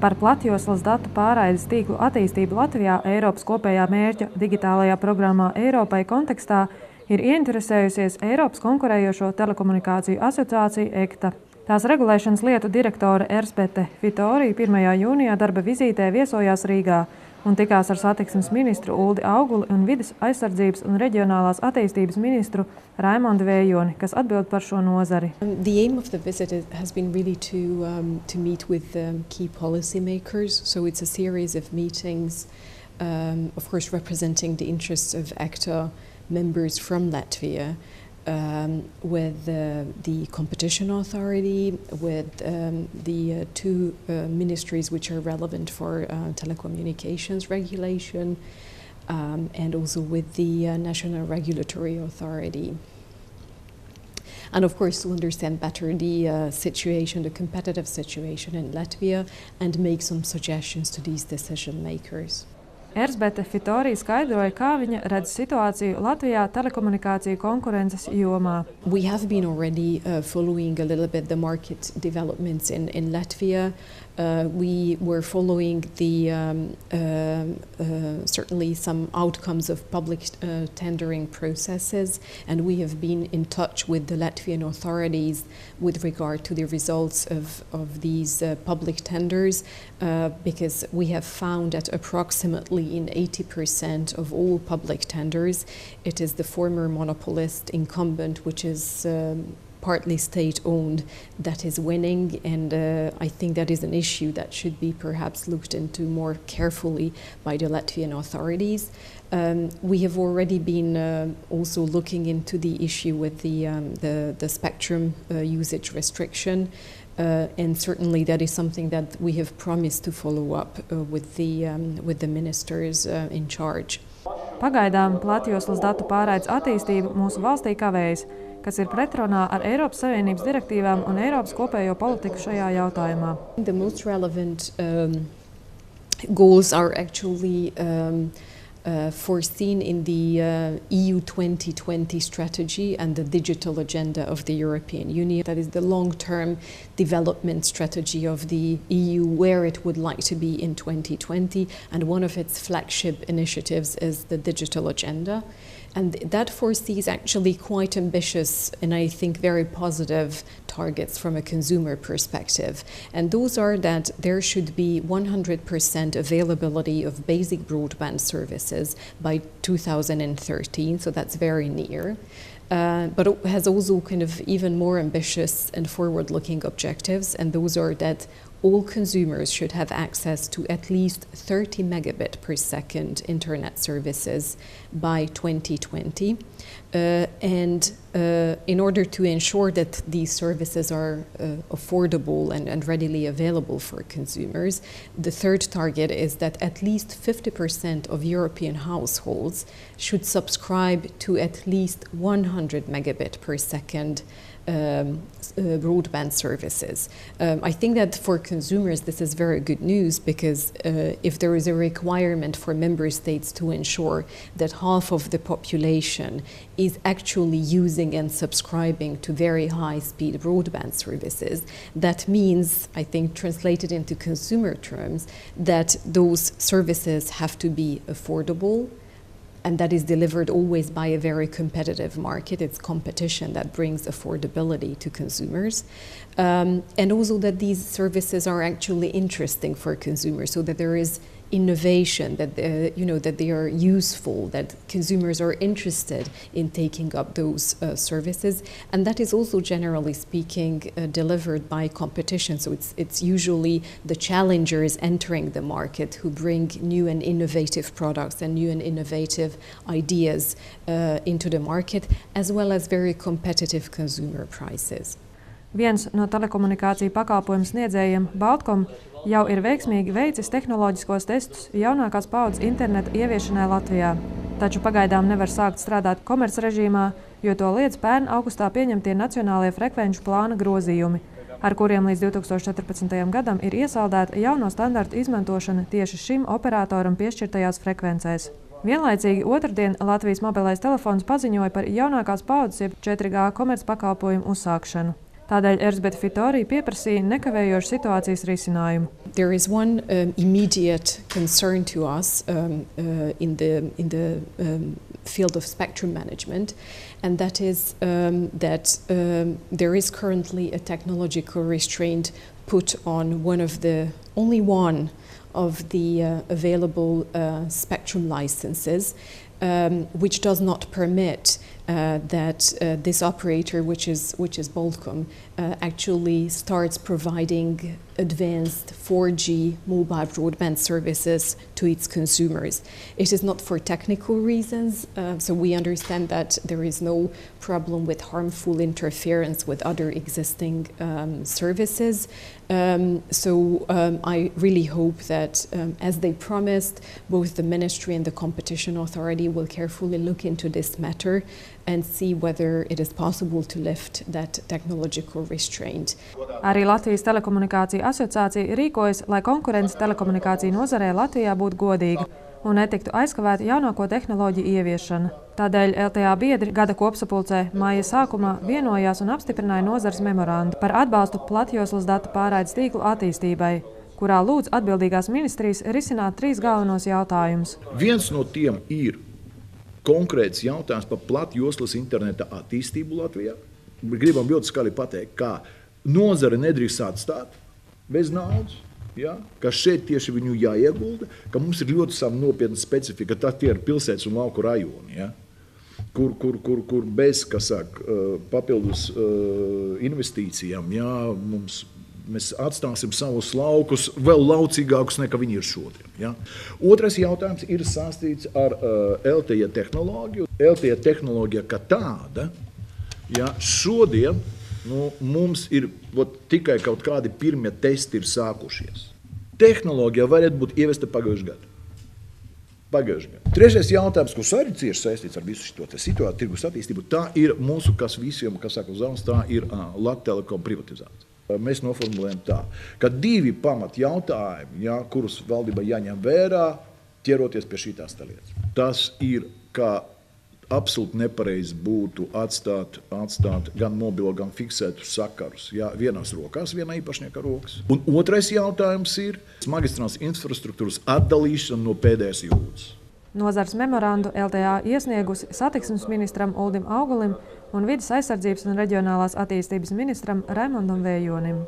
Par platjoslas datu pārraides tīklu attīstību Latvijā Eiropas kopējā mērķa Digitālajā programmā Eiropai kontekstā ir ieinteresējusies Eiropas Konkurējošo Telekomunikāciju Asociācija ECTA. Tās regulēšanas lietu direktore Ersebete Fitori 1. jūnijā darba vizītē viesojās Rīgā un tikās ar satiksmes ministru Uldi Auguli un vides aizsardzības un reģionālās attīstības ministru Raimondu Vējoni, kas atbild par šo nozari. The aim of the visit has been really to meet with key policy makers. So it's a series of meetings, of course, representing the interests of ECTA members from Latvia, with the competition authority, with the two ministries which are relevant for telecommunications regulation, and also with the national regulatory authority. And of course to understand better the situation, the competitive situation in Latvia, and make some suggestions to these decision makers. Ersebete Fitori skaidroja, kā viņa redz situāciju Latvijā telekomunikāciju konkurences jomā. We have been already following a little bit the market developments in Latvia. We were following certainly some outcomes of public tendering processes, and we have been in touch with the Latvian authorities with regard to the results of these public tenders, because we have found that approximately in 80% of all public tenders, it is the former monopolist incumbent, which is partly state-owned, that is winning, and I think that is an issue that should be perhaps looked into more carefully by the Latvian authorities. We have already been also looking into the issue with the spectrum usage restriction, and certainly that is something that we have promised to follow up with the ministers in charge. Pagaidām platjoslas datu pārraides attīstība mūsu valstī kavējas, kas ir pretrunā ar Eiropas Savienības direktīvām un Eiropas kopējo politiku šajā jautājumā. The most relevant goals are actually foreseen in the EU 2020 strategy and the digital agenda of the European Union. That is the long-term development strategy of the EU, where it would like to be in 2020, and one of its flagship initiatives is the digital agenda. And that foresees actually quite ambitious and I think very positive targets from a consumer perspective. And those are that there should be 100% availability of basic broadband services by 2013, so that's very near. But it has also kind of even more ambitious and forward-looking objectives, and those are that all consumers should have access to at least 30 megabit per second internet services by 2020. And in order to ensure that these services are affordable and readily available for consumers, the third target is that at least 50% of European households should subscribe to at least 100 megabit per second broadband services. I think that for consumers this is very good news, because if there is a requirement for member states to ensure that half of the population is actually using and subscribing to very high-speed broadband services, that means, I think, translated into consumer terms, that those services have to be affordable, and that is delivered always by a very competitive market. It's competition that brings affordability to consumers. And also that these services are actually interesting for consumers, so that there is innovation, that that they are useful, that consumers are interested in taking up those services, and that is also generally speaking delivered by competition. So it's usually the challengers entering the market who bring new and innovative products and new and innovative ideas into the market, as well as very competitive consumer prices. Viens no telekomunikāciju pakalpojumu sniedzējiem, Baltkom, jau ir veiksmīgi veicis tehnoloģiskos testus jaunākās paaudzes interneta ieviešanai Latvijā. Taču pagaidām nevar sākt strādāt komercrežīmā, jo to liedz pērn augustā pieņemtie nacionālie frekvenču plāna grozījumi, ar kuriem līdz 2014. gadam ir iesaldēta jauno standartu izmantošana tieši šim operatoram piešķirtajās frekvencēs. Vienlaicīgi otrdien Latvijas mobilais telefons paziņoja par jaunākās paaudzes jeb 4G komercpakalpojumu uzsākšanu. Tādēļ Ersebete Fitori pieprasīja nekavējošu situācijas risinājumu. There is one immediate concern to us in the field of spectrum management, and that is that there is currently a technological restraint put on only one of the available spectrum licenses, which does not permit that this operator, which is Bolcom, actually starts providing advanced 4G mobile broadband services to its consumers. It is not for technical reasons, so we understand that there is no problem with harmful interference with other existing services. I really hope that, as they promised, both the Ministry and the Competition Authority will carefully look into this matter and see whether it is possible to lift that technological restraint. Arī Latvijas Telekomunikāciju asociācija rīkojas, lai konkurence telekomunikāciju nozarē Latvijā būtu godīga un netiktu aizkavēta jaunāko tehnoloģiju ieviešana. Tādēļ LTA biedri gada kopsapulcē māja sākumā vienojās un apstiprināja nozares memorandu par atbalstu platjoslas datu pārraides tīklu attīstībai, kurā lūdz atbildīgās ministrijas risināt 3 galvenos jautājumus. Viens no tiem ir konkrēts jautājums par platjoslas interneta attīstību Latvijā. Gribam ļoti skaļi pateikt, kā nozare nedrīkst atstāt bez naudas, ja? Ka šeit tieši viņu jāiegulda, ka mums ir ļoti sava nopietna specifika, tā tie ir pilsētas un lauku rajoni, ja? Kur bez, papildus investīcijām, ja? Mēs atstāsim savus laukus vēl laucīgākus, nekā viņi ir šodien. Ja? Otrais jautājums ir saistīts ar LTE tehnoloģiju. LTE tehnoloģija kā tāda, ja, šodien mums ir tikai kaut kādi pirmie testi ir sākušies. Tehnoloģija varētu būt ievesta pagājušajā gadā. Trešais jautājums, kurš arī cieši saistīts ar visu šo situāciju, tirgus attīstību, tā ir mūsu, kas visiem, kas saka uz auss, tā ir Latvijas Telekom privatizācija. Mēs noformulējam tā, ka 2 pamat jautājumi, ja, kurus valdībai jāņem vērā, ķeroties pie šīs lietas. Tas ir, ka absolūti nepareizi būtu atstāt gan mobilo, gan fiksētus sakarus, ja, vienās rokās, vienā īpašnieka rokas. Un otrais jautājums ir magistrāls infrastruktūras atdalīšana no pēdējās jūdzes. Nozares memorandu LTA iesniegusi satiksmes ministram Uldim Augulim un vides aizsardzības un reģionālās attīstības ministram Raimondam Vējonim.